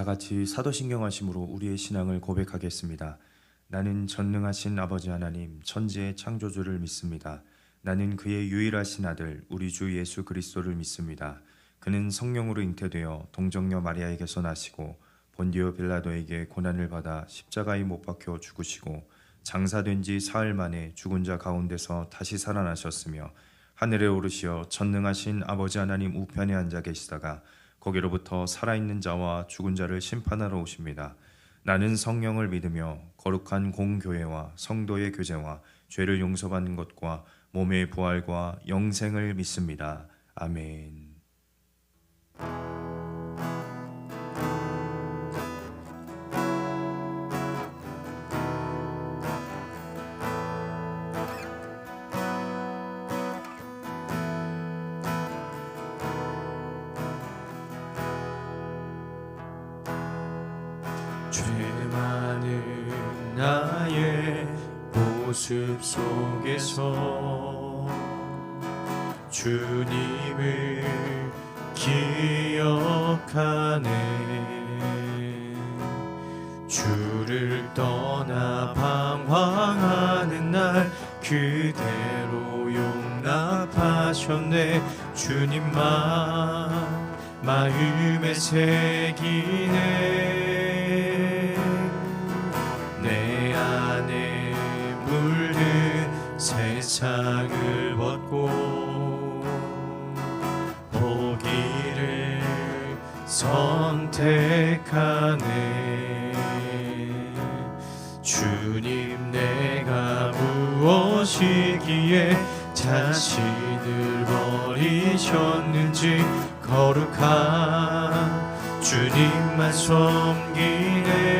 다 같이 사도신경하심으로 우리의 신앙을 고백하겠습니다. 나는 전능하신 아버지 하나님 천지의 창조주를 믿습니다. 나는 그의 유일하신 아들 우리 주 예수 그리스도를 믿습니다. 그는 성령으로 잉태되어 동정녀 마리아에게서 나시고 본디오 빌라도에게 고난을 받아 십자가에 못 박혀 죽으시고 장사된 지 사흘 만에 죽은 자 가운데서 다시 살아나셨으며 하늘에 오르시어 전능하신 아버지 하나님 우편에 앉아 계시다가 거기로부터 살아있는 자와 죽은 자를 심판하러 오십니다. 나는 성령을 믿으며 거룩한 공교회와 성도의 교제와 죄를 용서받는 것과 몸의 부활과 영생을 믿습니다. 아멘. 죄 많은 나의 모습 속에서 주님을 기억하네. 주를 떠나 방황하는 날 그대로 용납하셨네. 주님만 마음에 새기네. 내 안에 물든 세상을 벗고 보기를 선택하네. 주님 내가 무엇이기에 자신을 버리셨는지 거룩한 주님만 섬기네.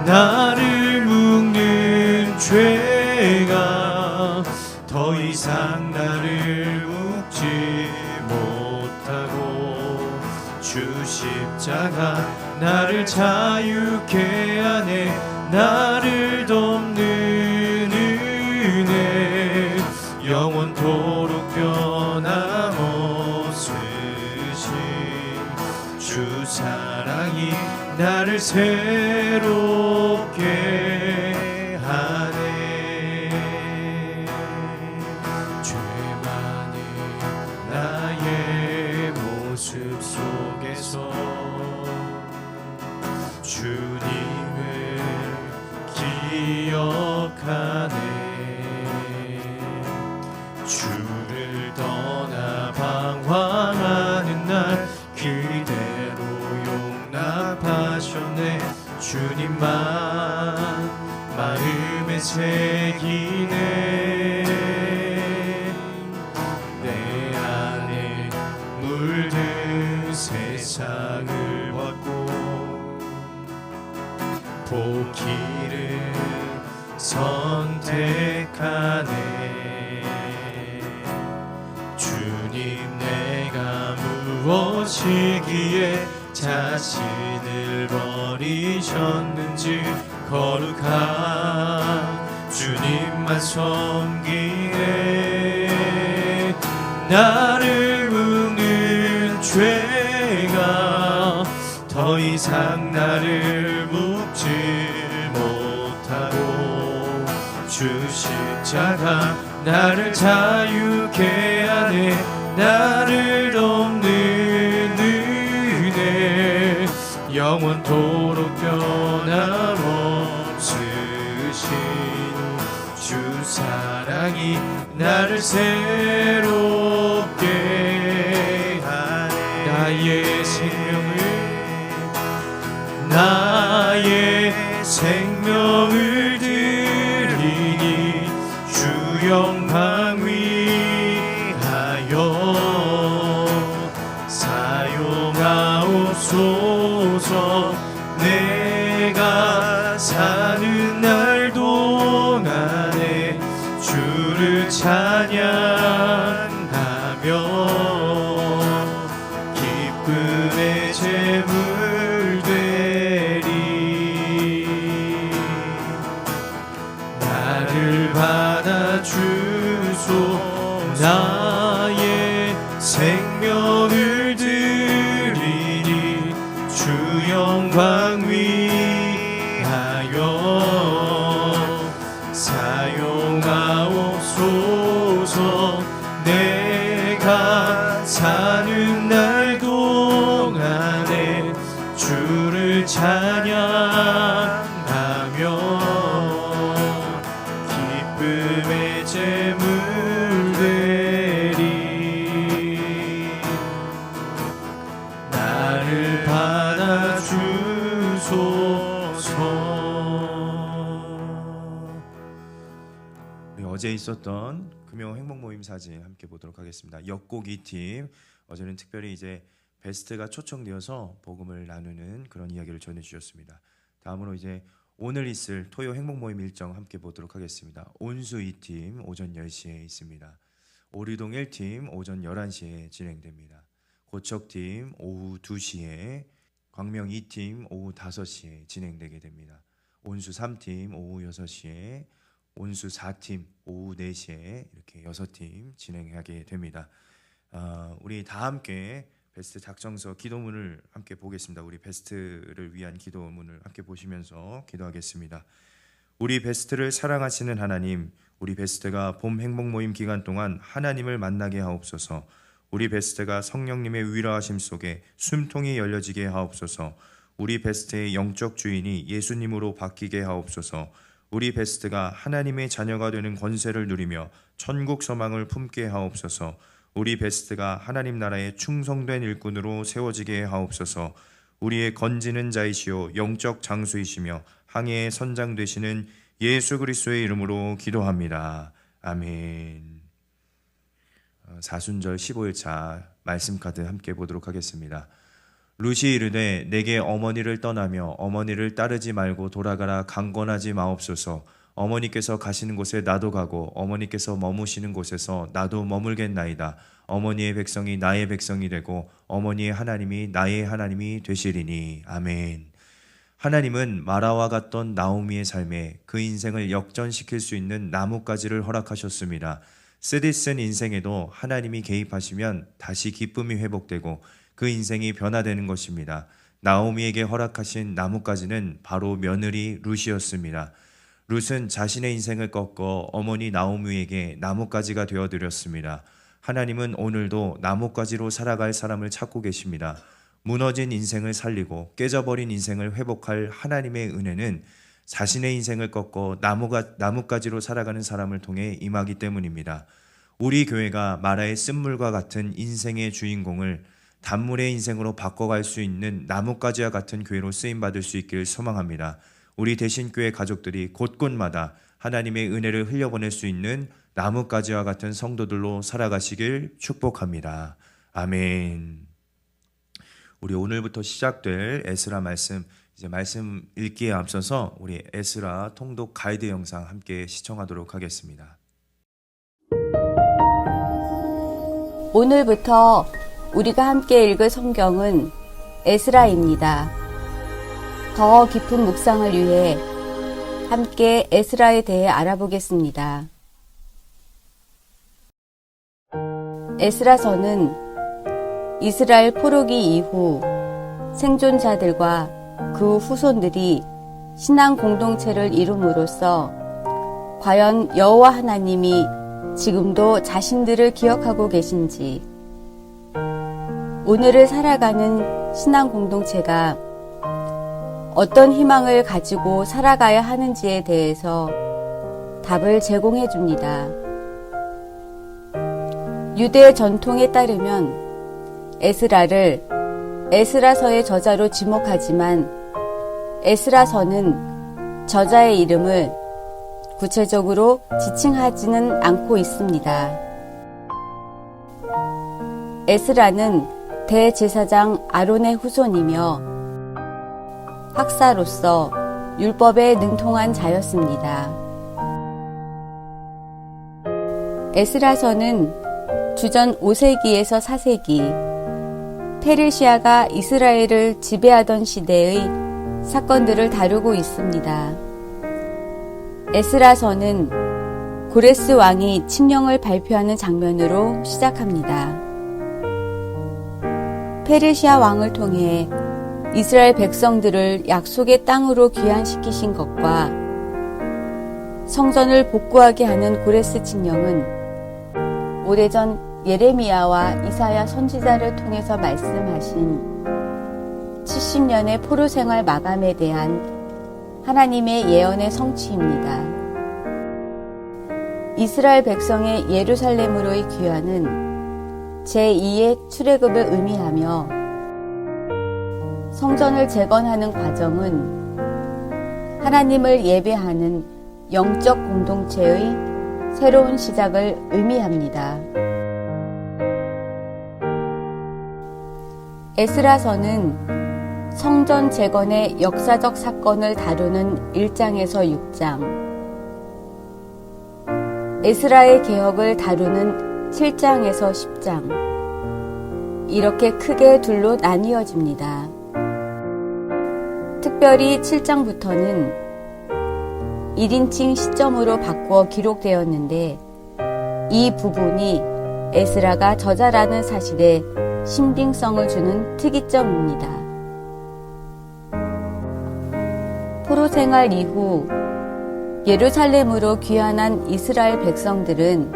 나를 묶는 죄가 더 이상 나를 묶지 못하고 주 십자가 나를 자유케 하네. 나를 돕는 은혜 영원토록 변함없으신 주 사랑이 나를 새롭게 하네. 죄 많은 나의 모습 속에서 주님을 기억하네. 주를 떠나 방황하는 날 그대로 용납하셨네. 주님만 마음에 새기네. 내 안에 물든 세상을 벗고 복희를 선택하네. 주님 내가 무엇이기에 자신을 버리셨는지 거룩한 주님만 섬기네. 나를 묶는 죄가 더 이상 나를 묶지 못하고 주 십자가 나를 자유케 하네. 나를 돕는 은혜 영원토록 변함없으신 주 사랑이 나를 새롭게 하네. 나의 생명을 드리니 주 영광 위하여 사용하옵소서. 내가 사는 날 동안에 주를 찬양하며 기쁨의 제물 되리. 나를 받아주소. 나의 생명을 드리니 나를 받아주소서. 우리 어제 있었던 금요 행복 모임 사진 함께 보도록 하겠습니다. 역곡 2팀, 어제는 특별히 이제 베스트가 초청되어서 복음을 나누는 그런 이야기를 전해주셨습니다. 다음으로 이제 오늘 있을 토요 행복 모임 일정 함께 보도록 하겠습니다. 온수 2팀 오전 10시에 있습니다. 오리동 1팀 오전 11시에 진행됩니다. 고척팀 오후 2시에, 광명 2팀 오후 5시에 진행되게 됩니다. 온수 3팀 오후 6시에, 온수 4팀 오후 4시에 이렇게 6팀 진행하게 됩니다. 우리 다 함께 베스트 작정서 기도문을 함께 보겠습니다. 우리 베스트를 위한 기도문을 함께 보시면서 기도하겠습니다. 우리 베스트를 사랑하시는 하나님, 우리 베스트가 봄 행복 모임 기간 동안 하나님을 만나게 하옵소서. 우리 베스트가 성령님의 위로하심 속에 숨통이 열려지게 하옵소서. 우리 베스트의 영적 주인이 예수님으로 바뀌게 하옵소서. 우리 베스트가 하나님의 자녀가 되는 권세를 누리며 천국 소망을 품게 하옵소서. 우리 베스트가 하나님 나라의 충성된 일꾼으로 세워지게 하옵소서. 우리의 건지는 자이시오 영적 장수이시며 항해의 선장 되시는 예수 그리스도의 이름으로 기도합니다. 아멘. 사순절 15일차 말씀 카드 함께 보도록 하겠습니다. 루시 이르되 내게 어머니를 떠나며 어머니를 따르지 말고 돌아가라 강권하지 마옵소서. 어머니께서 가시는 곳에 나도 가고 어머니께서 머무시는 곳에서 나도 머물겠나이다. 어머니의 백성이 나의 백성이 되고 어머니의 하나님이 나의 하나님이 되시리니. 아멘. 하나님은 마라와 같던 나오미의 삶에 그 인생을 역전시킬 수 있는 나뭇가지를 허락하셨습니다. 쓰디쓴 인생에도 하나님이 개입하시면 다시 기쁨이 회복되고 그 인생이 변화되는 것입니다. 나오미에게 허락하신 나뭇가지는 바로 며느리 룻이었습니다. 룻은 자신의 인생을 꺾어 어머니 나오미에게 나뭇가지가 되어드렸습니다. 하나님은 오늘도 나뭇가지로 살아갈 사람을 찾고 계십니다. 무너진 인생을 살리고 깨져버린 인생을 회복할 하나님의 은혜는 자신의 인생을 꺾어 나뭇가지로 살아가는 사람을 통해 임하기 때문입니다. 우리 교회가 마라의 쓴물과 같은 인생의 주인공을 단물의 인생으로 바꿔갈 수 있는 나뭇가지와 같은 교회로 쓰임받을 수 있기를 소망합니다. 우리 대신교회 가족들이 곳곳마다 하나님의 은혜를 흘려보낼 수 있는 나뭇가지와 같은 성도들로 살아가시길 축복합니다. 아멘. 우리 오늘부터 시작될 에스라 말씀, 이제 말씀 읽기에 앞서서 우리 에스라 통독 가이드 영상 함께 시청하도록 하겠습니다. 오늘부터 우리가 함께 읽을 성경은 에스라입니다. 더 깊은 묵상을 위해 함께 에스라에 대해 알아보겠습니다. 에스라서는 이스라엘 포로기 이후 생존자들과 그 후손들이 신앙 공동체를 이룸으로써 과연 여호와 하나님이 지금도 자신들을 기억하고 계신지, 오늘을 살아가는 신앙 공동체가 어떤 희망을 가지고 살아가야 하는지에 대해서 답을 제공해 줍니다. 유대 전통에 따르면 에스라를 에스라서의 저자로 지목하지만 에스라서는 저자의 이름을 구체적으로 지칭하지는 않고 있습니다. 에스라는 대제사장 아론의 후손이며 학사로서 율법에 능통한 자였습니다. 에스라서는 주전 5세기에서 4세기 페르시아가 이스라엘을 지배하던 시대의 사건들을 다루고 있습니다. 에스라서는 고레스 왕이 칙령을 발표하는 장면으로 시작합니다. 페르시아 왕을 통해 이스라엘 백성들을 약속의 땅으로 귀환시키신 것과 성전을 복구하게 하는 고레스 칙령은 오래전 예레미야와 이사야 선지자를 통해서 말씀하신 70년의 포로 생활 마감에 대한 하나님의 예언의 성취입니다. 이스라엘 백성의 예루살렘으로의 귀환은 제2의 출애굽을 의미하며 성전을 재건하는 과정은 하나님을 예배하는 영적 공동체의 새로운 시작을 의미합니다. 에스라서는 성전 재건의 역사적 사건을 다루는 1장에서 6장, 에스라의 개혁을 다루는 7장에서 10장, 이렇게 크게 둘로 나뉘어집니다. 특별히 7장부터는 1인칭 시점으로 바꾸어 기록되었는데 이 부분이 에스라가 저자라는 사실에 신빙성을 주는 특이점입니다. 포로 생활 이후 예루살렘으로 귀환한 이스라엘 백성들은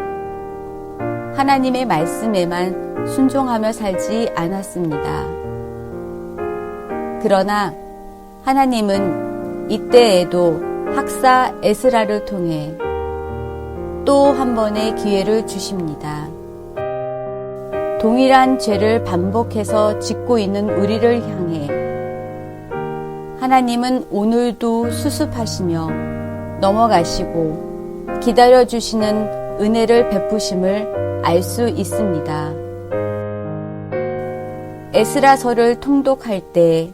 하나님의 말씀에만 순종하며 살지 않았습니다. 그러나 하나님은 이때에도 학사 에스라를 통해 또 한 번의 기회를 주십니다. 동일한 죄를 반복해서 짓고 있는 우리를 향해 하나님은 오늘도 수습하시며 넘어가시고 기다려주시는 은혜를 베푸심을 알 수 있습니다. 에스라서를 통독할 때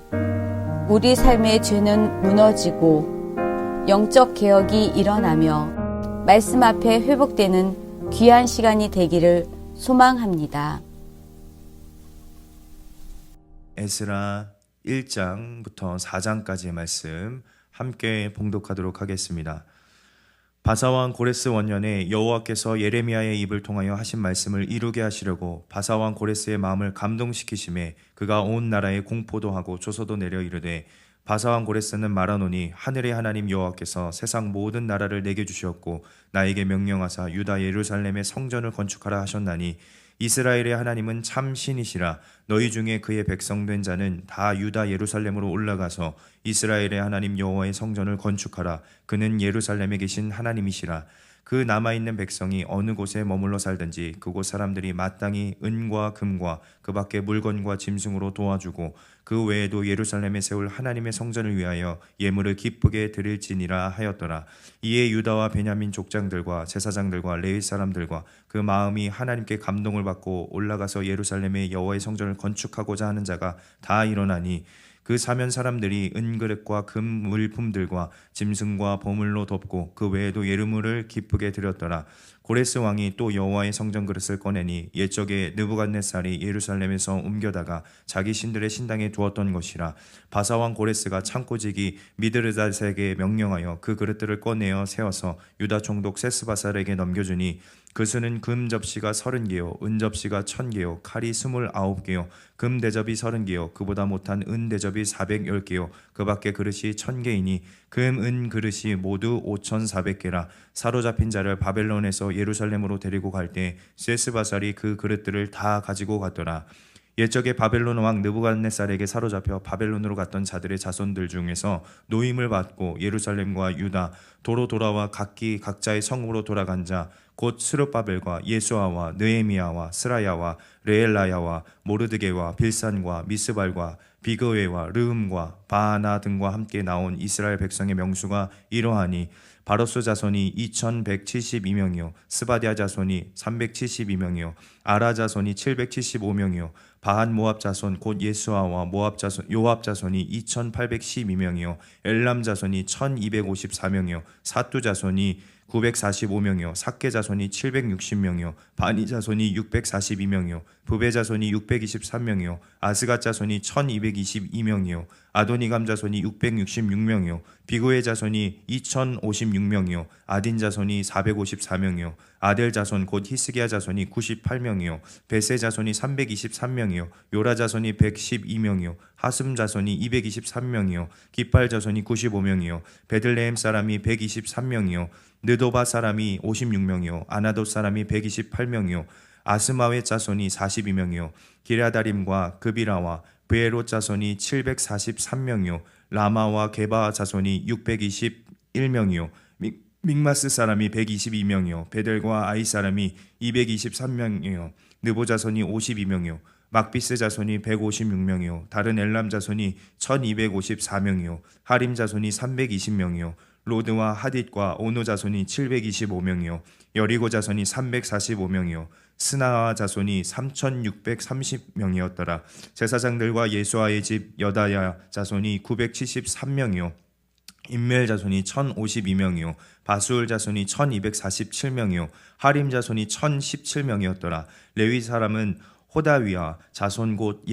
우리 삶의 죄는 무너지고 영적 개혁이 일어나며 말씀 앞에 회복되는 귀한 시간이 되기를 소망합니다. 에스라 1장부터 4장까지의 말씀 함께 봉독하도록 하겠습니다. 바사왕 고레스 원년에 여호와께서 예레미야의 입을 통하여 하신 말씀을 이루게 하시려고 바사왕 고레스의 마음을 감동시키심에 그가 온 나라에 공포도 하고 조서도 내려 이르되 바사왕 고레스는 말하노니 하늘의 하나님 여호와께서 세상 모든 나라를 내게 주셨고 나에게 명령하사 유다 예루살렘의 성전을 건축하라 하셨나니 이스라엘의 하나님은 참 신이시라. 너희 중에 그의 백성된 자는 다 유다 예루살렘으로 올라가서 이스라엘의 하나님 여호와의 성전을 건축하라. 그는 예루살렘에 계신 하나님이시라. 그 남아있는 백성이 어느 곳에 머물러 살든지 그곳 사람들이 마땅히 은과 금과 그 밖의 물건과 짐승으로 도와주고 그 외에도 예루살렘에 세울 하나님의 성전을 위하여 예물을 기쁘게 드릴지니라 하였더라. 이에 유다와 베냐민 족장들과 제사장들과 레위 사람들과 그 마음이 하나님께 감동을 받고 올라가서 예루살렘의 여호와의 성전을 건축하고자 하는 자가 다 일어나니 그 사면 사람들이 은그릇과 금 물품들과 짐승과 보물로 덮고 그 외에도 예물을 기쁘게 드렸더라. 고레스 왕이 또 여호와의 성전 그릇을 꺼내니 옛적에 느부갓네살이 예루살렘에서 옮겨다가 자기 신들의 신당에 두었던 것이라. 바사왕 고레스가 창고지기 미드르닷에게 명령하여 그 그릇들을 꺼내어 세워서 유다 총독 세스바살에게 넘겨주니 그 수는 금 접시가 30개요 은 접시가 1000개요 칼이 29개요 금 대접이 30개요 그보다 못한 은 대접이 410개요 그 밖에 그릇이 1000개이니 금 은 그릇이 모두 5400개라. 사로잡힌 자를 바벨론에서 예루살렘으로 데리고 갈 때 세스바살이 그 그릇들을 다 가지고 갔더라. 옛적에 바벨론 왕 느부갓네살에게 사로잡혀 바벨론으로 갔던 자들의 자손들 중에서 노임을 받고 예루살렘과 유다 도로 돌아와 각기 각자의 성으로 돌아간 자 곧 스룹바벨과 예수아와 느헤미야와 스라야와 레엘라야와 모르드게와 빌산과 미스발과 비그웨와 르흠과 바하나 등과 함께 나온 이스라엘 백성의 명수가 이러하니 바로스 자손이 2172명이요 스바디아 자손이 372명이요 아라 자손이 775명이요 바한 모압 자손 곧 예수아와 모압 자손 요압 자손이 2812명이요 엘람 자손이 1254명이요 사뚜 자손이 945명이요 삭게 자손이 760명이요 바니 자손이 642명이요 부베 자손이 623명이요 아스갓 자손이 1222명이요 아도니감 자손이 666명이요 비고의 자손이 2056명이요 아딘 자손이 454명이요 아델 자손 곧 히스기야 자손이 98명이요 베세 자손이 323명이요 요라 자손이 112명이요 하슴 자손이 223명이요 기팔 자손이 95명이요 베들레헴 사람이 123명이요 느도바 사람이 56명이요 아나돗 사람이 128명이요 아스마웨 자손이 42명이요 기랴다림과 그비라와 브에롯 자손이 743명이요 라마와 게바 자손이 621명이요 믹마스 사람이 122명이요 베델과 아이 사람이 223명이요 느보 자손이 52명이요 막비스 자손이 156명이요 다른 엘람 자손이 1254명이요 하림 자손이 320명이요 로드와 하딧과 오노 자손이 725명이요 여리고 자손이 345명이요 스나아 자손이 3630명이었더라. 제사장들과 예수아의 집 여다야 자손이 973명이요 임멜 자손이 1052명이요 바수울 자손이 1247명이요 하림 자손이 1017명이었더라. 레위 사람은 호다위와 자손 곧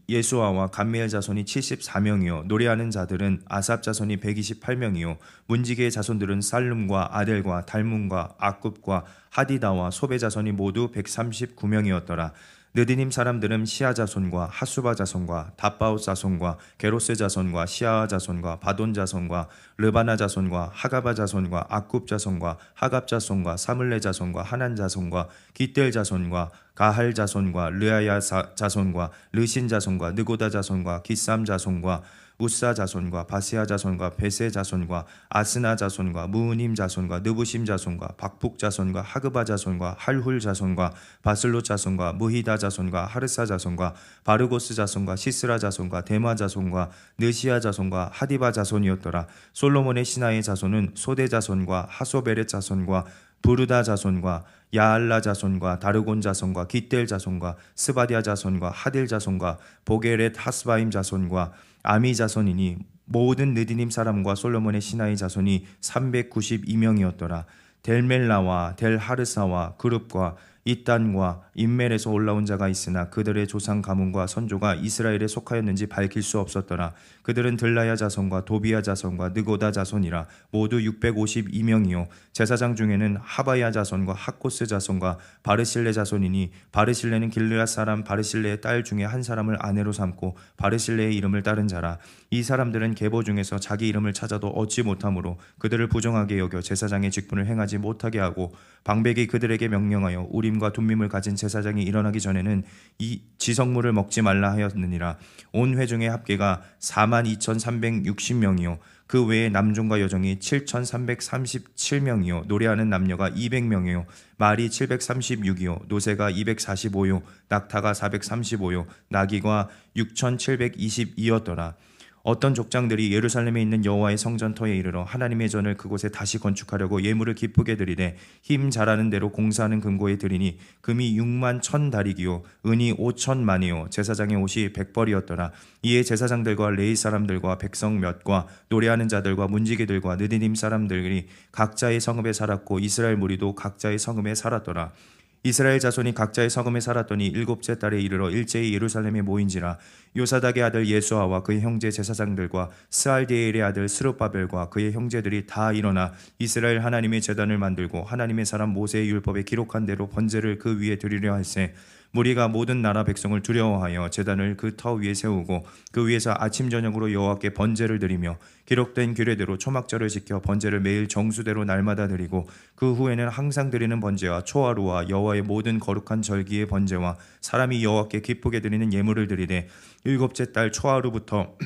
예수아와 감미엘 자손이 74명이요 노래하는 자들은 아삽 자손이 128명이요 문지기의 자손들은 살룸과 아델과 달문과 아굽과 하디다와 소베 자손이 모두 139명이었더라. 느디님 사람들은 시아 자손과 하수바 자손과 다바웃 자손과 게로스 자손과 시아 자손과 바돈 자손과 르바나 자손과 하가바 자손과 아굽 자손과 하갑 자손과 사물레 자손과 하난 자손과 기델 자손과 가할 자손과 르아야 자손과 르신 자손과 느고다 자손과 기삼 자손과 우사 자손과 바시아 자손과 베세 자손과 아스나 자손과 무우님 자손과 느부심 자손과 박북 자손과 하그바 자손과 할훌 자손과 바슬로 자손과 무히다 자손과 하르사 자손과 바르고스 자손과 시스라 자손과 데마 자손과 느시아 자손과 하디바 자손이었더라. 솔로몬의 신하의 자손은 소대 자손과 하소베렛 자손과 부르다 자손과 야알라 자손과 다르곤 자손과 기델 자손과 스바디아 자손과 하딜 자손과 보게렛 하스바임 자손과 아미 자손이니 모든 느디님 사람과 솔로몬의 신하의 자손이 392명이었더라. 델멜라와 델하르사와 그룹과 이단과 인멜에서 올라온 자가 있으나 그들의 조상 가문과 선조가 이스라엘에 속하였는지 밝힐 수 없었더라. 그들은 들라야 자손과 도비야 자손과 느고다 자손이라 모두 652명이요 제사장 중에는 하바야 자손과 학고스 자손과 바르실레 자손이니 바르실레는 길르앗 사람 바르실레의 딸 중에 한 사람을 아내로 삼고 바르실레의 이름을 따른 자라. 이 사람들은 계보 중에서 자기 이름을 찾아도 얻지 못하므로 그들을 부정하게 여겨 제사장의 직분을 행하지 못하게 하고 방백이 그들에게 명령하여 우림과 둠밈을 가진 제사장이 일어나기 전에는 이 지성물을 먹지 말라 하였느니라. 온 회중의 합계가 42,360명이요 그 외에 남종과 여종이 7,337명이요 노래하는 남녀가 200명이요 말이 736이요 노새가 245요 낙타가 435요 나귀가 6,722였더라. 어떤 족장들이 예루살렘에 있는 여호와의 성전터에 이르러 하나님의 전을 그곳에 다시 건축하려고 예물을 기쁘게 드리되 힘 잘하는 대로 공사하는 금고에 드리니 금이 6만 1,000다리기요 은이 5,000만이요 제사장의 옷이 100벌이었더라. 이에 제사장들과 레위 사람들과 백성 몇과 노래하는 자들과 문지기들과 느디님 사람들이 각자의 성읍에 살았고 이스라엘 무리도 각자의 성읍에 살았더라. 이스라엘 자손이 각자의 성읍에 살았더니 7째 달에 이르러 일제히 예루살렘에 모인지라. 요사닥의 아들 예수아와 그의 형제 제사장들과 스알디엘의 아들 스룹바벨과 그의 형제들이 다 일어나 이스라엘 하나님의 제단을 만들고 하나님의 사람 모세의 율법에 기록한 대로 번제를 그 위에 드리려 할세. 무리가 모든 나라 백성을 두려워하여 제단을 그 터 위에 세우고 그 위에서 아침 저녁으로 여호와께 번제를 드리며 기록된 규례대로 초막절을 지켜 번제를 매일 정수대로 날마다 드리고 그 후에는 항상 드리는 번제와 초하루와 여호와의 모든 거룩한 절기의 번제와 사람이 여호와께 기쁘게 드리는 예물을 드리되 7째 달 초하루부터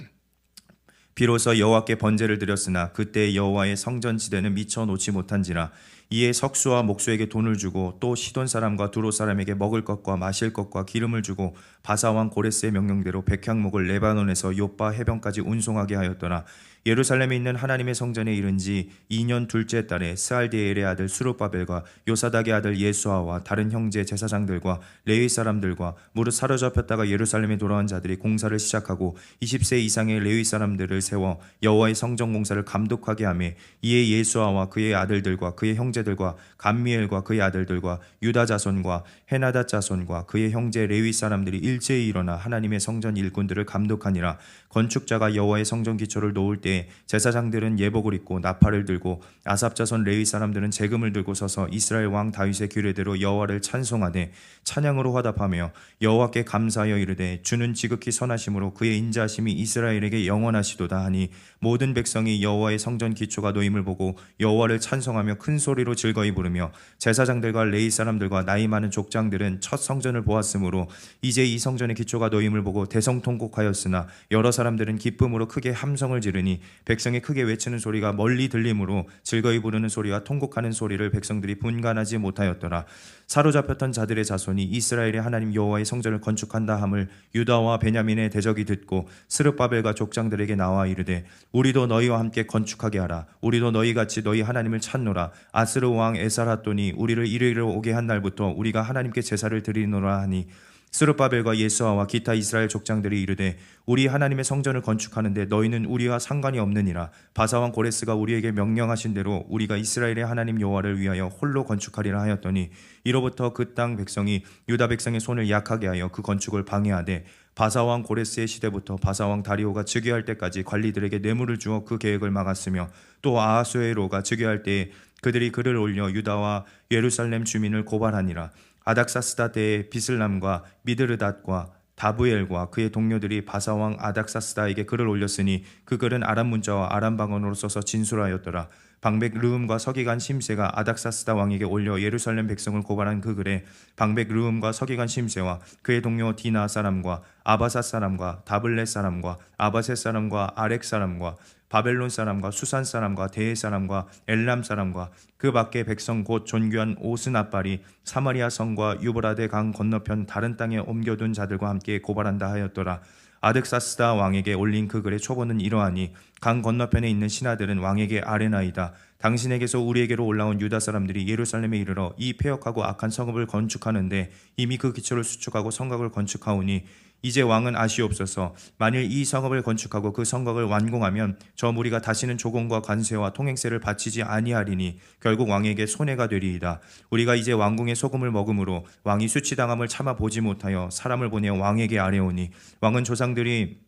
비로소 여호와께 번제를 드렸으나 그때 여호와의 성전 지대는 미쳐 놓지 못한지라. 이에 석수와 목수에게 돈을 주고 또 시돈 사람과 두로 사람에게 먹을 것과 마실 것과 기름을 주고 바사왕 고레스의 명령대로 백향목을 레바논에서 요빠 해변까지 운송하게 하였더라. 예루살렘에 있는 하나님의 성전에 이른 지 2년 둘째 달에 스알디엘의 아들 수룹바벨과 요사닥의 아들 예수아와 다른 형제 제사장들과 레위 사람들과 무릇 사로잡혔다가 예루살렘에 돌아온 자들이 공사를 시작하고 20세 이상의 레위 사람들을 세워 여호와의 성전 공사를 감독하게 하며 이에 예수아와 그의 아들들과 그의 형제들과 감미엘과 그의 아들들과 유다 자손과 헤나닷 자손과 그의 형제 레위 사람들이 일제히 일어나 하나님의 성전 일꾼들을 감독하니라. 건축자가 여호와의 성전 기초를 놓을 때 제사장들은 예복을 입고 나팔을 들고 아삽 자손 레위 사람들은 재금을 들고 서서 이스라엘 왕 다윗의 규례대로 여호와를 찬송하되 찬양으로 화답하며 여호와께 감사하여 이르되 주는 지극히 선하심으로 그의 인자하심이 이스라엘에게 영원하시도다 하니 모든 백성이 여호와의 성전 기초가 놓임을 보고 여호와를 찬송하며 큰 소리로 소리로 즐거이 부르며 제사장들과 레위 사람들과 나이 많은 족장들은 첫 성전을 보았으므로 이제 이 성전의 기초가 놓임을 보고 대성통곡하였으나 여러 사람들은 기쁨으로 크게 함성을 지르니 백성이 크게 외치는 소리가 멀리 들리므로 즐거이 부르는 소리와 통곡하는 소리를 백성들이 분간하지 못하였더라. 사로잡혔던 자들의 자손이 이스라엘의 하나님 여호와의 성전을 건축한다 함을 유다와 베냐민의 대적이 듣고 스룹바벨과 족장들에게 나와 이르되 우리도 너희와 함께 건축하게 하라. 우리도 너희같이 너희 하나님을 찾노라. 아스르 왕 에살핫돈이 우리를 이리로 오게 한 날부터 우리가 하나님께 제사를 드리노라 하니 스룹바벨과 예수아와 기타 이스라엘 족장들이 이르되 우리 하나님의 성전을 건축하는데 너희는 우리와 상관이 없느니라. 바사왕 고레스가 우리에게 명령하신 대로 우리가 이스라엘의 하나님 여호와를 위하여 홀로 건축하리라 하였더니 이로부터 그 땅 백성이 유다 백성의 손을 약하게 하여 그 건축을 방해하되 바사왕 고레스의 시대부터 바사왕 다리오가 즉위할 때까지 관리들에게 뇌물을 주어 그 계획을 막았으며 또 아하수에로가 즉위할 때에 그들이 글을 올려 유다와 예루살렘 주민을 고발하니라. 아닥사스다 때에 비슬람과 미드르닷과 다브엘과 그의 동료들이 바사왕 아닥사스다에게 글을 올렸으니 그 글은 아람 문자와 아람 방언으로 써서 진술하였더라. 방백 르음과 서기관 심세가 아닥사스다 왕에게 올려 예루살렘 백성을 고발한 그 글에 방백 르음과 서기관 심세와 그의 동료 디나 사람과 아바사 사람과 다블렛 사람과 아바셋 사람과 아렉 사람과 바벨론 사람과 수산 사람과 대해 사람과 엘람 사람과 그 밖의 백성 곧 존귀한 오스나발이 사마리아 성과 유브라데 강 건너편 다른 땅에 옮겨둔 자들과 함께 고발한다 하였더라. 아득사스다 왕에게 올린 그 글의 초본은 이러하니 강 건너편에 있는 신하들은 왕에게 아뢰나이다. 당신에게서 우리에게로 올라온 유다 사람들이 예루살렘에 이르러 이 패역하고 악한 성읍을 건축하는데 이미 그 기초를 수축하고 성곽을 건축하오니 이제 왕은 아시옵소서. 만일 이 성읍을 건축하고 그 성곽을 완공하면 저 무리가 다시는 조공과 관세와 통행세를 바치지 아니하리니 결국 왕에게 손해가 되리이다. 우리가 이제 왕궁의 소금을 먹음으로 왕이 수치당함을 참아 보지 못하여 사람을 보내어 왕에게 아뢰오니 왕은 조상들이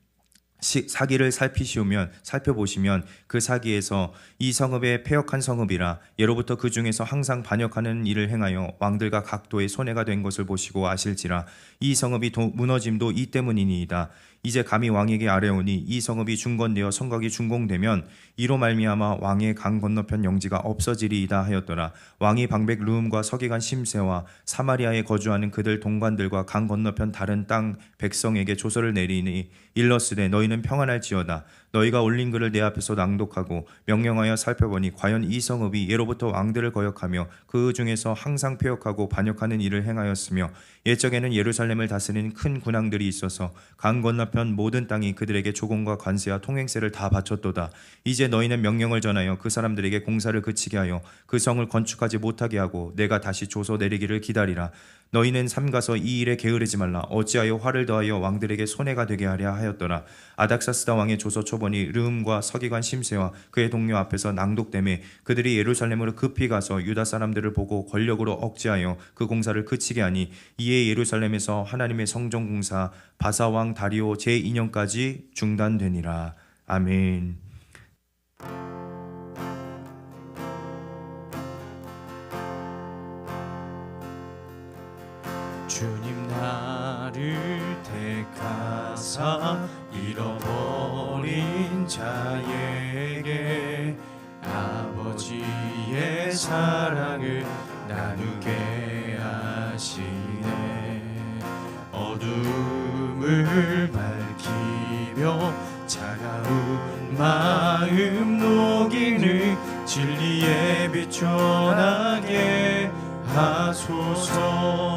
사기를 살펴보시면 그 사기에서 이 성읍의 패역한 성읍이라 예로부터 그 중에서 항상 반역하는 일을 행하여 왕들과 각도의 손해가 된 것을 보시고 아실지라 이 성읍이 무너짐도 이 때문이니이다. 이제 감히 왕에게 아뢰오니 이 성읍이 중건되어 성곽이 준공되면 이로 말미암아 왕의 강 건너편 영지가 없어지리이다 하였더라. 왕이 방백 르음과 서기관 심세와 사마리아에 거주하는 그들 동관들과 강 건너편 다른 땅 백성에게 조서를 내리니 일러스되 너희는 평안할지어다. 너희가 올린 글을 내 앞에서 낭독하고 명령하여 살펴보니 과연 이 성읍이 예로부터 왕들을 거역하며 그 중에서 항상 패역하고 반역하는 일을 행하였으며 옛적에는 예루살렘을 다스리는 큰 군왕들이 있어서 강 건너편 모든 땅이 그들에게 조공과 관세와 통행세를 다 바쳤도다. 이제 너희는 명령을 전하여 그 사람들에게 공사를 그치게 하여 그 성을 건축하지 못하게 하고 내가 다시 조서 내리기를 기다리라. 너희는 삼가서 이 일에 게으르지 말라. 어찌하여 화를 더하여 왕들에게 손해가 되게 하랴 하였더라. 아닥사스다 왕의 조서 초본이 르음과 서기관 심세와 그의 동료 앞에서 낭독되매 그들이 예루살렘으로 급히 가서 유다 사람들을 보고 권력으로 억제하여 그 공사를 그치게 하니 이에 예루살렘에서 하나님의 성전 공사 바사왕 다리오 제2년까지 중단되니라. 아멘. 주님 나를 택하사 잃어버린 자에게 아버지의 사랑을 나누게 하시네. 어둠을 밝히며 차가운 마음 녹이는 진리의 빛 전하게 하소서.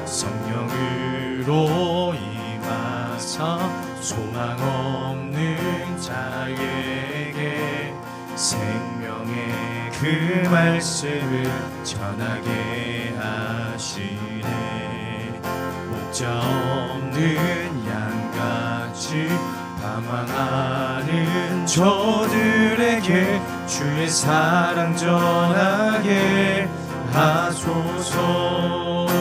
성령으로 임하사 소망 없는 자에게 생명의 그 말씀을 전하게 하시네. 목자 없는 양같이 방황하는 저들에게 주의 사랑 전하게 하소서.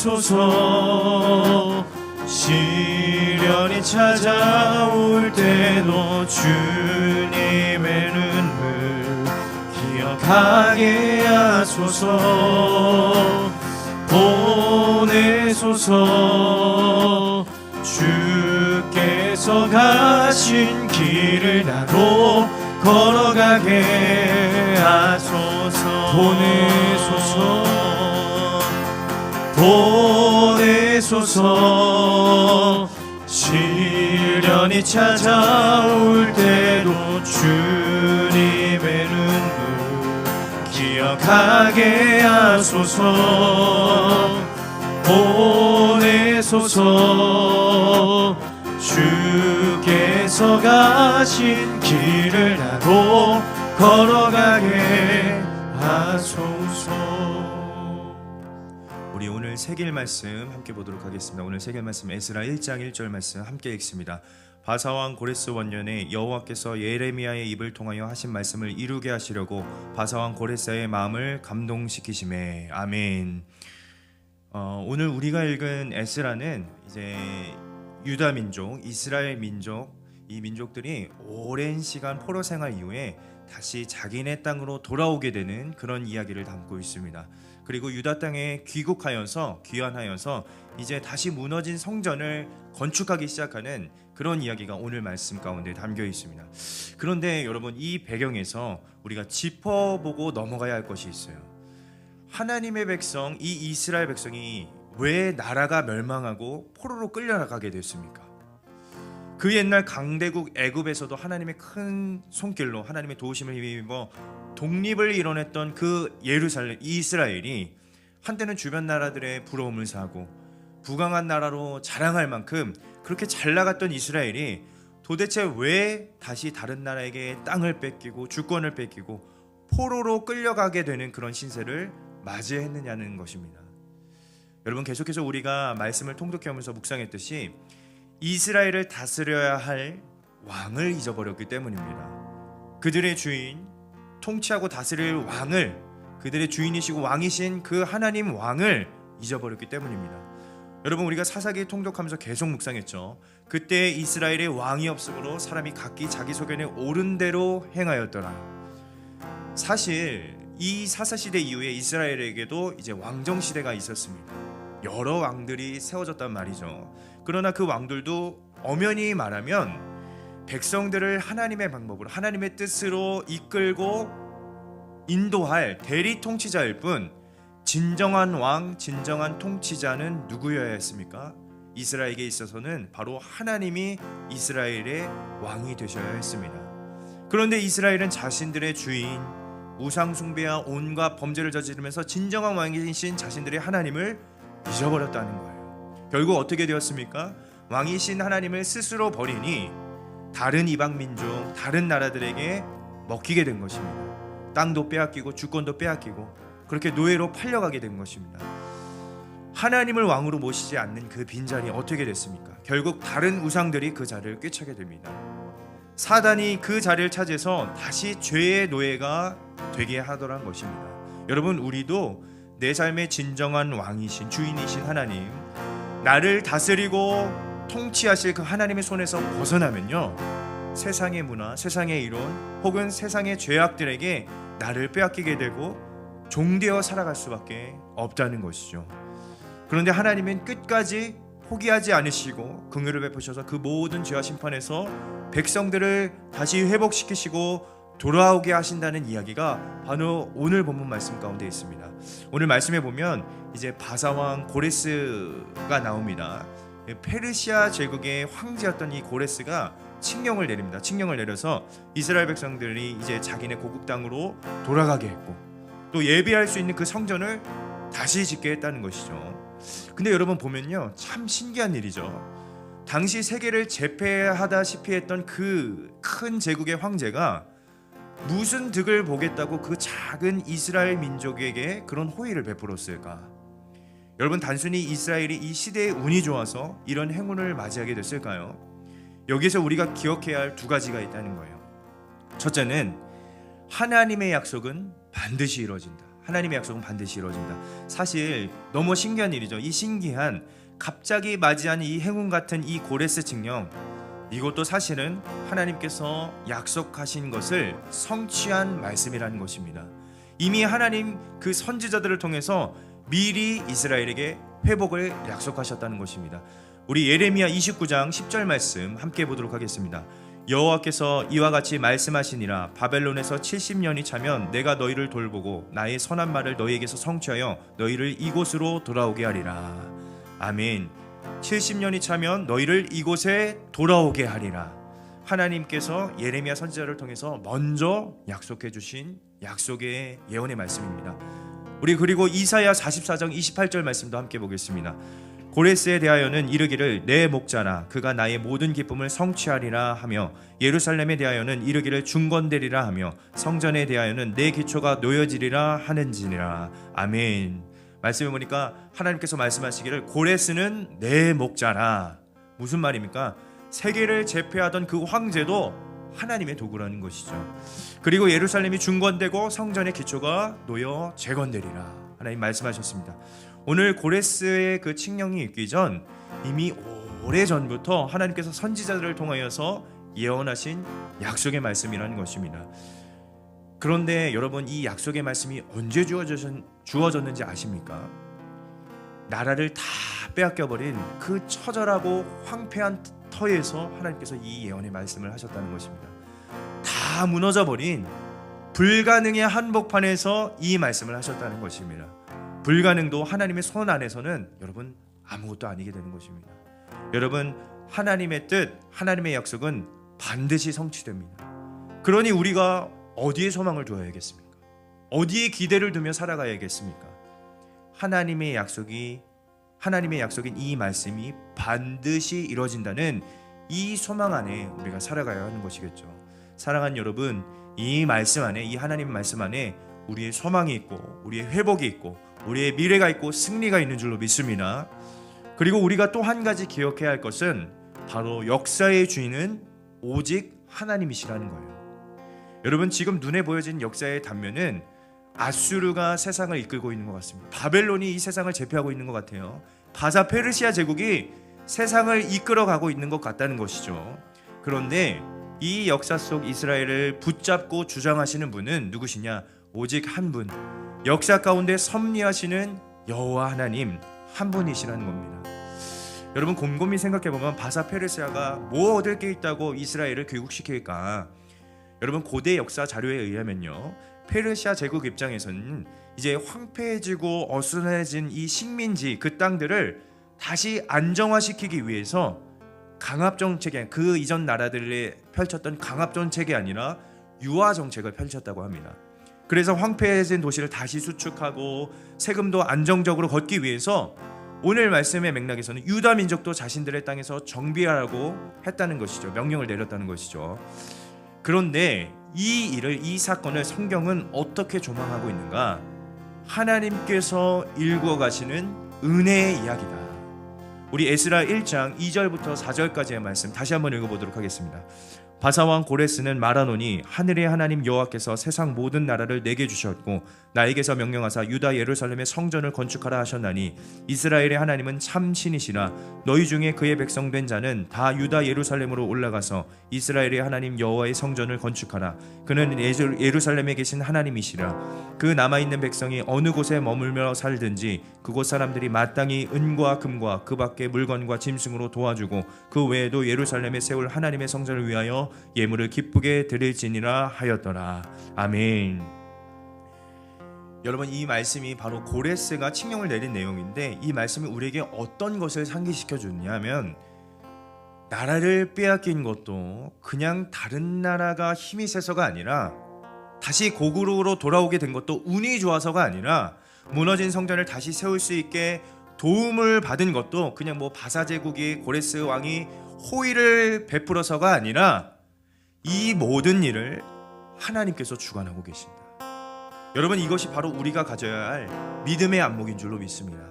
보내소서. 시련이 찾아올 때도 주님의 눈물 기억하게 하소서. 보내소서. 주께서 가신 길을 나로 걸어가게 하소서. 보내소서. 시련이 찾아올 때도 주님의 눈물 기억하게 하소서. 보내소서. 주께서 가신 길을 나도 걸어가게 하소서. 우리 오늘 새길 말씀 함께 보도록 하겠습니다. 오늘 새길 말씀 에스라 1장 1절 말씀 함께 읽습니다. 바사왕 고레스 원년에 여호와께서 예레미야의 입을 통하여 하신 말씀을 이루게 하시려고 바사왕 고레스의 마음을 감동시키시매. 아멘. 오늘 우리가 읽은 에스라는 이제 유다 민족, 이스라엘 민족, 이 민족들이 오랜 시간 포로 생활 이후에 다시 자기네 땅으로 돌아오게 되는 그런 이야기를 담고 있습니다. 그리고 유다 땅에 귀환하여서 이제 다시 무너진 성전을 건축하기 시작하는 그런 이야기가 오늘 말씀 가운데 담겨 있습니다. 그런데 여러분, 이 배경에서 우리가 짚어보고 넘어가야 할 것이 있어요. 하나님의 백성, 이 이스라엘 백성이 왜 나라가 멸망하고 포로로 끌려나가게 됐습니까? 그 옛날 강대국 애굽에서도 하나님의 큰 손길로 하나님의 도우심을 힘입어 독립을 이뤄냈던 그 예루살렘, 이스라엘이 한때는 주변 나라들의 부러움을 사고 부강한 나라로 자랑할 만큼 그렇게 잘 나갔던 이스라엘이 도대체 왜 다시 다른 나라에게 땅을 뺏기고 주권을 뺏기고 포로로 끌려가게 되는 그런 신세를 맞이했느냐는 것입니다. 여러분, 계속해서 우리가 말씀을 통독해 오면서 묵상했듯이 이스라엘을 다스려야 할 왕을 잊어버렸기 때문입니다. 그들의 주인, 통치하고 다스릴 왕을, 그들의 주인이시고 왕이신 그 하나님 왕을 잊어버렸기 때문입니다. 여러분, 우리가 사사기 통독하면서 계속 묵상했죠. 그때 이스라엘의 왕이 없으므로 사람이 각기 자기 소견에 옳은 대로 행하였더라. 사실 이 사사시대 이후에 이스라엘에게도 이제 왕정시대가 있었습니다. 여러 왕들이 세워졌단 말이죠. 그러나 그 왕들도 엄연히 말하면 백성들을 하나님의 방법으로, 하나님의 뜻으로 이끌고 인도할 대리 통치자일 뿐, 진정한 왕, 진정한 통치자는 누구여야 했습니까? 이스라엘에게 있어서는 바로 하나님이 이스라엘의 왕이 되셔야 했습니다. 그런데 이스라엘은 자신들의 주인, 우상 숭배와 온갖 범죄를 저지르면서 진정한 왕이신 자신들의 하나님을 잊어버렸다는 거예요. 결국 어떻게 되었습니까? 왕이신 하나님을 스스로 버리니 다른 이방 민족, 다른 나라들에게 먹히게 된 것입니다. 땅도 빼앗기고 주권도 빼앗기고 그렇게 노예로 팔려가게 된 것입니다. 하나님을 왕으로 모시지 않는 그 빈자리 어떻게 됐습니까? 결국 다른 우상들이 그 자리를 꿰차게 됩니다. 사단이 그 자리를 차지해서 다시 죄의 노예가 되게 하더란 것입니다. 여러분, 우리도 내 삶의 진정한 왕이신 주인이신 하나님, 나를 다스리고 통치하실 그 하나님의 손에서 벗어나면요, 세상의 문화, 세상의 이론 혹은 세상의 죄악들에게 나를 빼앗기게 되고 종되어 살아갈 수밖에 없다는 것이죠. 그런데 하나님은 끝까지 포기하지 않으시고 긍휼을 베푸셔서 그 모든 죄와 심판에서 백성들을 다시 회복시키시고 돌아오게 하신다는 이야기가 바로 오늘 본문 말씀 가운데 있습니다. 오늘 말씀에 보면 이제 바사왕 고레스가 나옵니다. 페르시아 제국의 황제였던 이 고레스가 칙령을 내립니다. 칙령을 내려서 이스라엘 백성들이 이제 자기네 고국 땅으로 돌아가게 했고 또 예비할 수 있는 그 성전을 다시 짓게 했다는 것이죠. 근데 여러분 보면요, 참 신기한 일이죠. 당시 세계를 제패하다시피 했던 그 큰 제국의 황제가 무슨 득을 보겠다고 그 작은 이스라엘 민족에게 그런 호의를 베풀었을까? 여러분, 단순히 이스라엘이 이 시대에 운이 좋아서 이런 행운을 맞이하게 됐을까요? 여기서 우리가 기억해야 할 두 가지가 있다는 거예요. 첫째는 하나님의 약속은 반드시 이루어진다. 하나님의 약속은 반드시 이루어진다. 사실 너무 신기한 일이죠. 이 신기한 갑자기 맞이한 이 행운 같은 이 고레스 칙령, 이것도 사실은 하나님께서 약속하신 것을 성취한 말씀이라는 것입니다. 이미 하나님 그 선지자들을 통해서 미리 이스라엘에게 회복을 약속하셨다는 것입니다. 우리 예레미야 29장 10절 말씀 함께 보도록 하겠습니다. 여호와께서 이와 같이 말씀하시니라. 바벨론에서 70년이 차면 내가 너희를 돌보고 나의 선한 말을 너희에게서 성취하여 너희를 이곳으로 돌아오게 하리라. 아멘. 70년이 차면 너희를 이곳에 돌아오게 하리라. 하나님께서 예레미야 선지자를 통해서 먼저 약속해 주신 약속의 예언의 말씀입니다. 우리 그리고 이사야 44장 28절 말씀도 함께 보겠습니다. 고레스에 대하여는 이르기를 내 목자라 그가 나의 모든 기쁨을 성취하리라 하며, 예루살렘에 대하여는 이르기를 중건되리라 하며, 성전에 대하여는 내 기초가 놓여지리라 하는지니라. 아멘. 말씀해 보니까 하나님께서 말씀하시기를 고레스는 내 목자라. 무슨 말입니까? 세계를 제패하던 그 황제도 하나님의 도구라는 것이죠. 그리고 예루살렘이 중건되고 성전의 기초가 놓여 재건되리라. 하나님 말씀하셨습니다. 오늘 고레스의 그 칙령이 있기 전 이미 오래전부터 하나님께서 선지자들을 통하여서 예언하신 약속의 말씀이라는 것입니다. 그런데 여러분, 이 약속의 말씀이 언제 주어졌는지 아십니까? 나라를 다 빼앗겨버린 그 처절하고 황폐한 터에서 하나님께서 이 예언의 말씀을 하셨다는 것입니다. 다 무너져버린 불가능의 한복판에서 이 말씀을 하셨다는 것입니다. 불가능도 하나님의 손 안에서는 여러분 아무것도 아니게 되는 것입니다. 여러분, 하나님의 뜻, 하나님의 약속은 반드시 성취됩니다. 그러니 우리가 어디에 소망을 두어야겠습니까? 어디에 기대를 두며 살아가야겠습니까? 하나님의 약속인 이 말씀이 반드시 이루어진다는 이 소망 안에 우리가 살아가야 하는 것이겠죠. 사랑하는 여러분, 이 말씀 안에, 이 하나님 말씀 안에 우리의 소망이 있고 우리의 회복이 있고 우리의 미래가 있고 승리가 있는 줄로 믿습니다. 그리고 우리가 또 한 가지 기억해야 할 것은 바로 역사의 주인은 오직 하나님이시라는 거예요. 여러분, 지금 눈에 보여진 역사의 단면은 아수르가 세상을 이끌고 있는 것 같습니다. 바벨론이 이 세상을 제패하고 있는 것 같아요. 바사 페르시아 제국이 세상을 이끌어가고 있는 것 같다는 것이죠. 그런데 이 역사 속 이스라엘을 붙잡고 주장하시는 분은 누구시냐? 오직 한 분, 역사 가운데 섭리하시는 여호와 하나님 한 분이시라는 겁니다. 여러분, 곰곰이 생각해보면 바사 페르시아가 뭐 얻을 게 있다고 이스라엘을 귀국시킬까? 여러분, 고대 역사 자료에 의하면요, 페르시아 제국 입장에서는 이제 황폐해지고 어수선해진 이 식민지, 그 땅들을 다시 안정화시키기 위해서 강압정책이, 그 이전 나라들에 펼쳤던 강압정책이 아니라 유화정책을 펼쳤다고 합니다. 그래서 황폐해진 도시를 다시 수축하고 세금도 안정적으로 걷기 위해서 오늘 말씀의 맥락에서는 유다 민족도 자신들의 땅에서 정비하라고 했다는 것이죠. 명령을 내렸다는 것이죠. 그런데 이 사건을 성경은 어떻게 조망하고 있는가? 하나님께서 일구어 가시는 은혜의 이야기다. 우리 에스라 1장 2절부터 4절까지의 말씀 다시 한번 읽어보도록 하겠습니다. 바사왕 고레스는 말하노니 하늘의 하나님 여호와께서 세상 모든 나라를 내게 주셨고 나에게서 명령하사 유다 예루살렘의 성전을 건축하라 하셨나니 이스라엘의 하나님은 참 신이시라. 너희 중에 그의 백성 된 자는 다 유다 예루살렘으로 올라가서 이스라엘의 하나님 여호와의 성전을 건축하라. 그는 예루살렘에 계신 하나님이시라. 그 남아있는 백성이 어느 곳에 머물며 살든지 그곳 사람들이 마땅히 은과 금과 그 밖의 물건과 짐승으로 도와주고 그 외에도 예루살렘에 세울 하나님의 성전을 위하여 예물을 기쁘게 드릴지니라 하였더라. 아멘. 여러분, 이 말씀이 바로 고레스가 칙령을 내린 내용인데, 이 말씀이 우리에게 어떤 것을 상기시켜 주냐면, 나라를 빼앗긴 것도 그냥 다른 나라가 힘이 세서가 아니라, 다시 고국으로 돌아오게 된 것도 운이 좋아서가 아니라, 무너진 성전을 다시 세울 수 있게 도움을 받은 것도 그냥 바사 제국이 고레스 왕이 호의를 베풀어서가 아니라, 이 모든 일을 하나님께서 주관하고 계신다. 여러분, 이것이 바로 우리가 가져야 할 믿음의 안목인 줄로 믿습니다.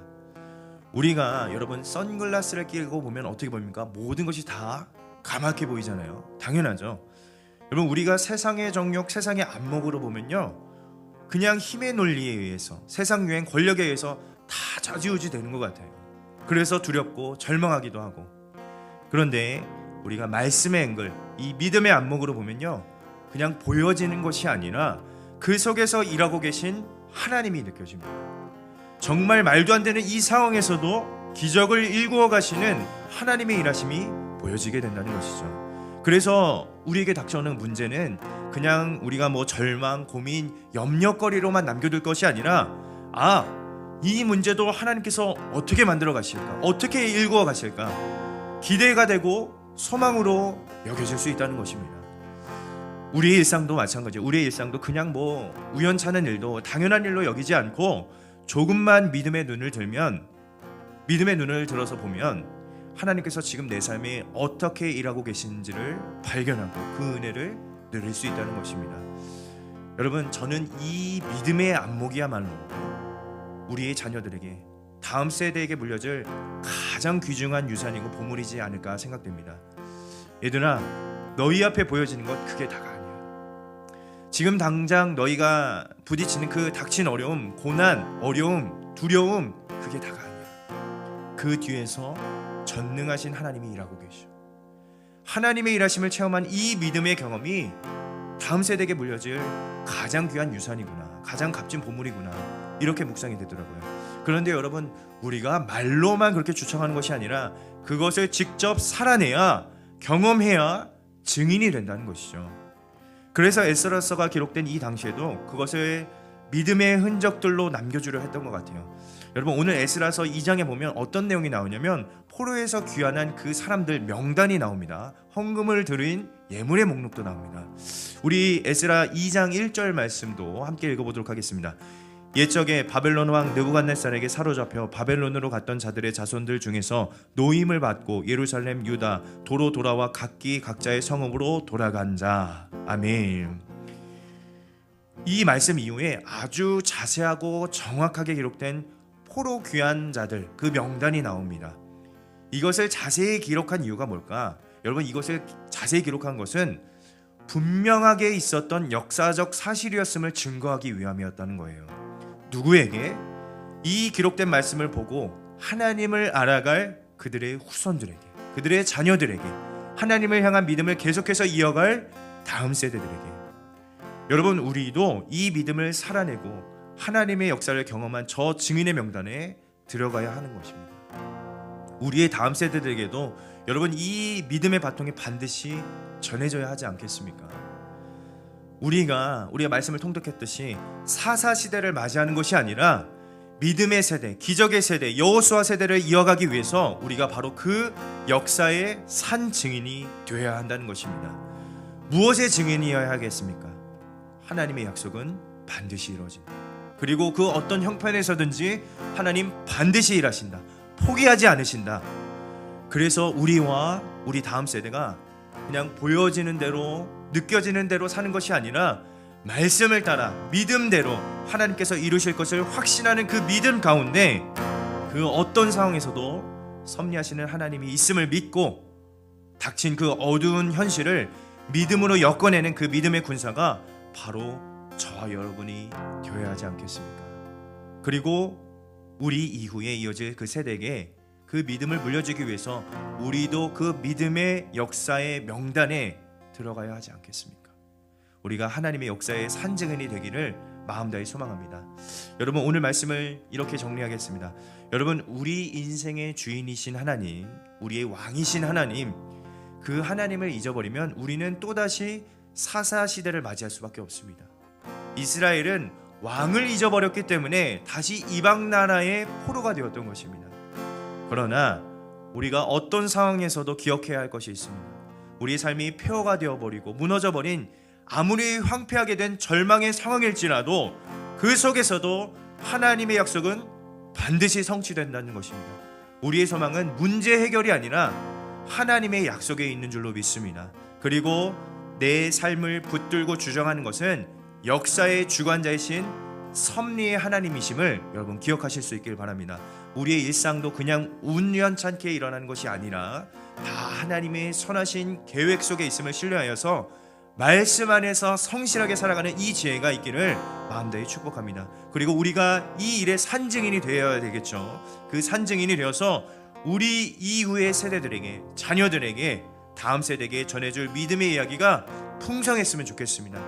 우리가 여러분 선글라스를 끼고 보면 어떻게 보입니까? 모든 것이 다 까맣게 보이잖아요. 당연하죠. 여러분, 우리가 세상의 정욕, 세상의 안목으로 보면요, 그냥 힘의 논리에 의해서, 세상 유행, 권력에 의해서 다 좌지우지 되는 것 같아요. 그래서 두렵고 절망하기도 하고. 그런데 우리가 말씀의 앵글, 이 믿음의 안목으로 보면요, 그냥 보여지는 것이 아니라 그 속에서 일하고 계신 하나님이 느껴집니다. 정말 말도 안 되는 이 상황에서도 기적을 일구어 가시는 하나님의 일하심이 보여지게 된다는 것이죠. 그래서 우리에게 닥쳐오는 문제는 그냥 우리가 뭐 절망, 고민, 염려거리로만 남겨둘 것이 아니라 이 문제도 하나님께서 어떻게 만들어 가실까? 어떻게 일구어 가실까? 기대가 되고 소망으로 여겨질 수 있다는 것입니다. 우리의 일상도 마찬가지예요. 우리의 일상도 그냥 뭐 우연찮은 일도 당연한 일로 여기지 않고 조금만 믿음의 눈을 들어서 보면 하나님께서 지금 내 삶에 어떻게 일하고 계신지를 발견하고 그 은혜를 누릴 수 있다는 것입니다. 여러분, 저는 이 믿음의 안목이야말로 우리의 자녀들에게, 다음 세대에게 물려줄 가장 귀중한 유산이고 보물이지 않을까 생각됩니다. 얘들아, 너희 앞에 보여지는 것 그게 다가 아니야. 지금 당장 너희가 부딪히는 그 닥친 어려움, 고난, 어려움, 두려움 그게 다가 아니야. 그 뒤에서 전능하신 하나님이 일하고 계셔. 하나님의 일하심을 체험한 이 믿음의 경험이 다음 세대에게 물려질 가장 귀한 유산이구나, 가장 값진 보물이구나, 이렇게 묵상이 되더라고요. 그런데 여러분, 우리가 말로만 그렇게 주창하는 것이 아니라 그것을 직접 살아내야, 경험해야 증인이 된다는 것이죠. 그래서 에스라서가 기록된 이 당시에도 그것을 믿음의 흔적들로 남겨주려 했던 것 같아요. 여러분, 오늘 에스라서 2장에 보면 어떤 내용이 나오냐면 포로에서 귀환한 그 사람들 명단이 나옵니다. 헌금을 드린 예물의 목록도 나옵니다. 우리 에스라 2장 1절 말씀도 함께 읽어보도록 하겠습니다. 옛적에 바벨론 왕 느부갓네살에게 사로잡혀 바벨론으로 갔던 자들의 자손들 중에서 노임을 받고 예루살렘, 유다 도로 돌아와 각기 각자의 성읍으로 돌아간 자. 아멘. 이 말씀 이후에 아주 자세하고 정확하게 기록된 포로 귀환자들 그 명단이 나옵니다. 이것을 자세히 기록한 이유가 뭘까? 여러분, 이것을 자세히 기록한 것은 분명하게 있었던 역사적 사실이었음을 증거하기 위함이었다는 거예요. 누구에게? 이 기록된 말씀을 보고 하나님을 알아갈 그들의 후손들에게, 그들의 자녀들에게, 하나님을 향한 믿음을 계속해서 이어갈 다음 세대들에게. 여러분, 우리도 이 믿음을 살아내고 하나님의 역사를 경험한 저 증인의 명단에 들어가야 하는 것입니다. 우리의 다음 세대들에게도 여러분, 이 믿음의 바통이 반드시 전해져야 하지 않겠습니까? 우리가 말씀을 통독했듯이 사사시대를 맞이하는 것이 아니라 믿음의 세대, 기적의 세대, 여호수아 세대를 이어가기 위해서 우리가 바로 그 역사의 산 증인이 되어야 한다는 것입니다. 무엇의 증인이어야 하겠습니까? 하나님의 약속은 반드시 이루어진다. 그리고 그 어떤 형편에서든지 하나님 반드시 일하신다. 포기하지 않으신다. 그래서 우리와 우리 다음 세대가 그냥 보여지는 대로, 느껴지는 대로 사는 것이 아니라 말씀을 따라 믿음대로 하나님께서 이루실 것을 확신하는 그 믿음 가운데 그 어떤 상황에서도 섭리하시는 하나님이 있음을 믿고 닥친 그 어두운 현실을 믿음으로 엮어내는 그 믿음의 군사가 바로 저와 여러분이 되어야 하지 않겠습니까? 그리고 우리 이후에 이어질 그 세대에게 그 믿음을 물려주기 위해서 우리도 그 믿음의 역사의 명단에 들어가야 하지 않겠습니까? 우리가 하나님의 역사의 산증인이 되기를 마음 다해 소망합니다. 여러분, 오늘 말씀을 이렇게 정리하겠습니다. 여러분, 우리 인생의 주인이신 하나님, 우리의 왕이신 하나님, 그 하나님을 잊어버리면 우리는 또다시 사사시대를 맞이할 수밖에 없습니다. 이스라엘은 왕을 잊어버렸기 때문에 다시 이방 나라의 포로가 되었던 것입니다. 그러나 우리가 어떤 상황에서도 기억해야 할 것이 있습니다. 우리의 삶이 폐허가 되어버리고 무너져버린, 아무리 황폐하게 된 절망의 상황일지라도 그 속에서도 하나님의 약속은 반드시 성취된다는 것입니다. 우리의 소망은 문제 해결이 아니라 하나님의 약속에 있는 줄로 믿습니다. 그리고 내 삶을 붙들고 주장하는 것은 역사의 주관자이신 섭리의 하나님이심을 여러분 기억하실 수 있길 바랍니다. 우리의 일상도 그냥 우연찮게 일어나는 것이 아니라 다 하나님의 선하신 계획 속에 있음을 신뢰하여서 말씀 안에서 성실하게 살아가는 이 지혜가 있기를 마음다해 축복합니다. 그리고 우리가 이 일의 산증인이 되어야 되겠죠. 그 산증인이 되어서 우리 이후의 세대들에게, 자녀들에게, 다음 세대에게 전해줄 믿음의 이야기가 풍성했으면 좋겠습니다.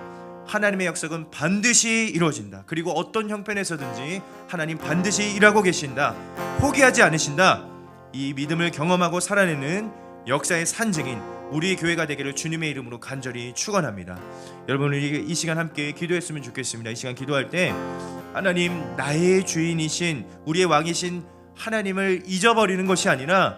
하나님의 약속은 반드시 이루어진다. 그리고 어떤 형편에서든지 하나님 반드시 일하고 계신다. 포기하지 않으신다. 이 믿음을 경험하고 살아내는 역사의 산증인 우리 교회가 되기를 주님의 이름으로 간절히 축원합니다. 여러분 우리 이 시간 함께 기도했으면 좋겠습니다. 이 시간 기도할 때 하나님, 나의 주인이신 우리의 왕이신 하나님을 잊어버리는 것이 아니라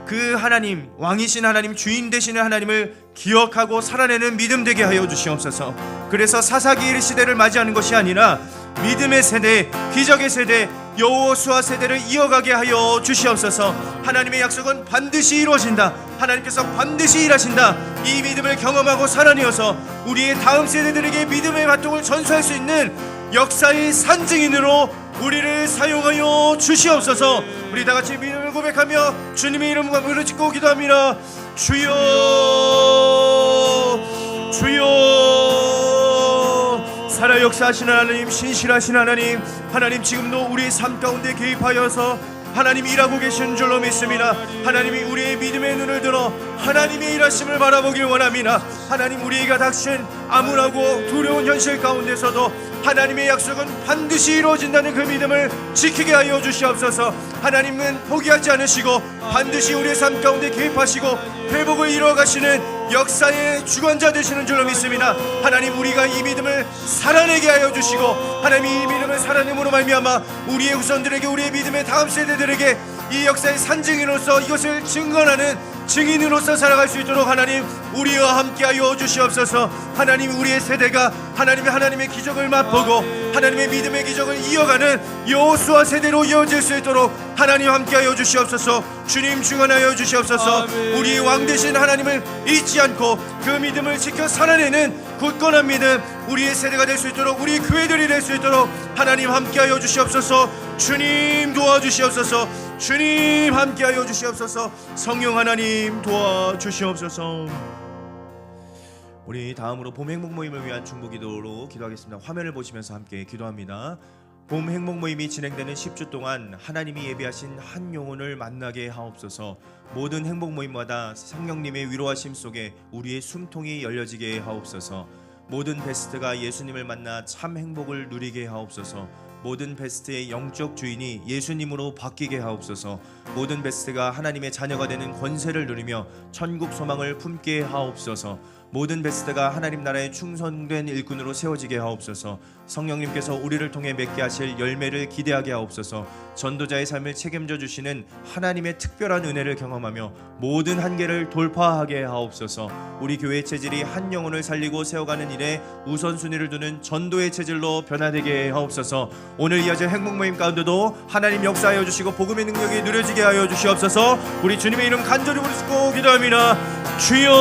그 하나님, 왕이신 하나님, 주인 되시는 하나님을 기억하고 살아내는 믿음 되게 하여 주시옵소서. 그래서 사사기의 시대를 맞이하는 것이 아니라 믿음의 세대, 기적의 세대, 여호수아 세대를 이어가게 하여 주시옵소서. 하나님의 약속은 반드시 이루어진다. 하나님께서 반드시 일하신다. 이 믿음을 경험하고 살아내어서 우리의 다음 세대들에게 믿음의 바통을 전수할 수 있는 역사의 산증인으로 우리를 사용하여 주시옵소서. 우리 다같이 믿음을 고백하며 주님의 이름과 무릎 짓고 기도합니다. 주여, 주여, 살아 역사하시는 하나님, 신실하신 하나님, 하나님 지금도 우리의 삶 가운데 개입하여서 하나님이 일하고 계시는 줄로 믿습니다. 하나님이 우리의 믿음의 눈을 들어 하나님의 일하심을 바라보길 원합니다. 하나님, 우리가 닥친 암울하고 두려운 현실 가운데서도 하나님의 약속은 반드시 이루어진다는 그 믿음을 지키게 하여 주시옵소서. 하나님은 포기하지 않으시고 반드시 우리의 삶 가운데 개입하시고 회복을 이루어가시는 역사의 주관자 되시는 줄로 믿습니다. 하나님, 우리가 이 믿음을 살아내게 하여 주시고 하나님이 이 믿음을 살아냄으로 말미암아 우리의 후손들에게, 우리의 믿음의 다음 세대들에게 이 역사의 산증인으로서 이것을 증거하는 증인으로서 살아갈 수 있도록 하나님 우리와 함께하여 주시옵소서. 하나님, 우리의 세대가 하나님의 기적을 맛보고 하나님의 믿음의 기적을 이어가는 여호수아 세대로 이어질 수 있도록 하나님 함께하여 주시옵소서. 주님 중원하여 주시옵소서. 우리의 왕 되신 하나님을 잊지 않고 그 믿음을 지켜 살아내는 굳건한 믿음 우리의 세대가 될 수 있도록, 우리 교회들이 될 수 있도록 하나님 함께하여 주시옵소서. 주님 도와주시옵소서. 주님 함께하여 주시옵소서. 성령 하나님 도와주시옵소서. 우리 다음으로 봄 행복 모임을 위한 중보 기도로 기도하겠습니다. 화면을 보시면서 함께 기도합니다. 봄 행복 모임이 진행되는 10주 동안 하나님이 예비하신 한 영혼을 만나게 하옵소서. 모든 행복 모임마다 성령님의 위로하심 속에 우리의 숨통이 열려지게 하옵소서. 모든 베스트가 예수님을 만나 참 행복을 누리게 하옵소서. 모든 베스트의 영적 주인이 예수님으로 바뀌게 하옵소서. 모든 베스트가 하나님의 자녀가 되는 권세를 누리며 천국 소망을 품게 하옵소서. 모든 베스트가 하나님 나라의 충성된 일꾼으로 세워지게 하옵소서. 성령님께서 우리를 통해 맺게 하실 열매를 기대하게 하옵소서. 전도자의 삶을 책임져 주시는 하나님의 특별한 은혜를 경험하며 모든 한계를 돌파하게 하옵소서. 우리 교회의 체질이 한 영혼을 살리고 세워가는 일에 우선순위를 두는 전도의 체질로 변화되게 하옵소서. 오늘 이어질 행복 모임 가운데도 하나님 역사하여 주시고 복음의 능력이 누려지게 하여 주시옵소서. 우리 주님의 이름 간절히 부르시고 기도합니다. 주여,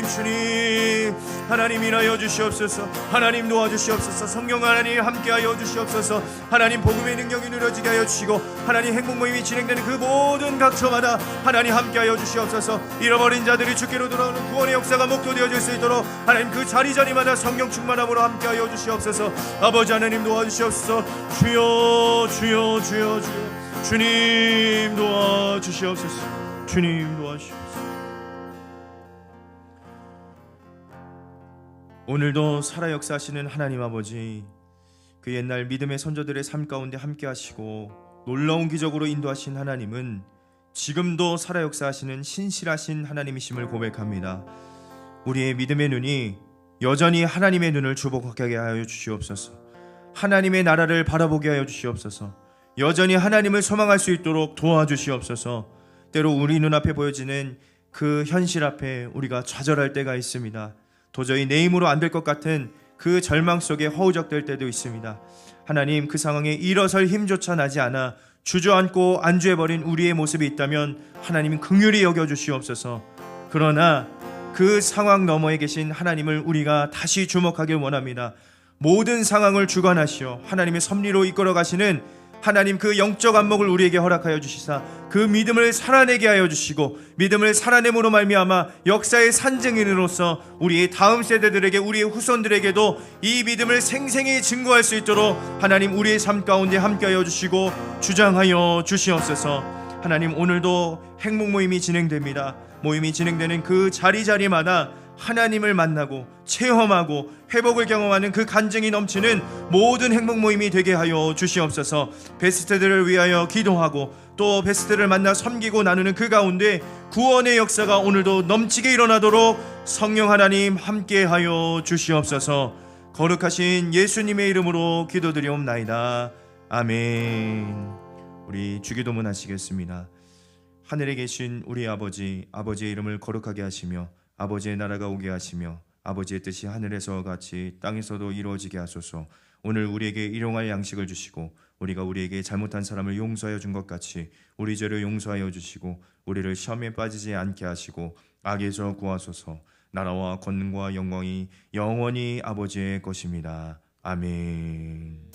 주님 하나님 인하여 주시옵소서. 하나님 도와주시옵소서. 성령 하나님 함께하여 주시옵소서. 하나님 복음의 능력이 누려지게 하여 주시고 하나님 행복 모임이 진행되는 그 모든 각처마다 하나님 함께하여 주시옵소서. 잃어버린 자들이 주께로 돌아오는 구원의 역사가 목도되어질 수 있도록 하나님 그 자리자리마다 성령 충만함으로 함께하여 주시옵소서. 아버지 하나님 도와주시옵소서. 주여, 주여, 주여, 주여. 주님 도와주시옵소서. 주님 도와주시옵소서. 오늘도 살아 역사하시는 하나님 아버지, 그 옛날 믿음의 선조들의 삶 가운데 함께 하시고 놀라운 기적으로 인도하신 하나님은 지금도 살아 역사하시는 신실하신 하나님이심을 고백합니다. 우리의 믿음의 눈이 여전히 하나님의 눈을 주목하게 하여 주시옵소서. 하나님의 나라를 바라보게 하여 주시옵소서. 여전히 하나님을 소망할 수 있도록 도와주시옵소서. 때로 우리 눈앞에 보여지는 그 현실 앞에 우리가 좌절할 때가 있습니다. 도저히 내 힘으로 안 될 것 같은 그 절망 속에 허우적될 때도 있습니다. 하나님, 그 상황에 일어설 힘조차 나지 않아 주저앉고 안주해버린 우리의 모습이 있다면 하나님 긍휼히 여겨주시옵소서. 그러나 그 상황 너머에 계신 하나님을 우리가 다시 주목하길 원합니다. 모든 상황을 주관하시어 하나님의 섭리로 이끌어 가시는 하나님, 그 영적 안목을 우리에게 허락하여 주시사 그 믿음을 살아내게 하여 주시고, 믿음을 살아냄으로 말미암아 역사의 산증인으로서 우리의 다음 세대들에게, 우리의 후손들에게도 이 믿음을 생생히 증거할 수 있도록 하나님, 우리의 삶 가운데 함께하여 주시고 주장하여 주시옵소서. 하나님, 오늘도 행복 모임이 진행됩니다. 모임이 진행되는 그 자리자리마다 하나님을 만나고 체험하고 회복을 경험하는 그 간증이 넘치는 모든 행복 모임이 되게 하여 주시옵소서. 베스트들을 위하여 기도하고 또 베스트를 만나 섬기고 나누는 그 가운데 구원의 역사가 오늘도 넘치게 일어나도록 성령 하나님 함께 하여 주시옵소서. 거룩하신 예수님의 이름으로 기도드리옵나이다. 아멘. 우리 주기도문 하시겠습니다. 하늘에 계신 우리 아버지, 아버지의 이름을 거룩하게 하시며 아버지의 나라가 오게 하시며 아버지의 뜻이 하늘에서 같이 땅에서도 이루어지게 하소서. 오늘 우리에게 일용할 양식을 주시고 우리가 우리에게 잘못한 사람을 용서하여 준 것 같이 우리 죄를 용서하여 주시고 우리를 시험에 빠지지 않게 하시고 악에서 구하소서. 나라와 권능과 영광이 영원히 아버지의 것입니다. 아멘.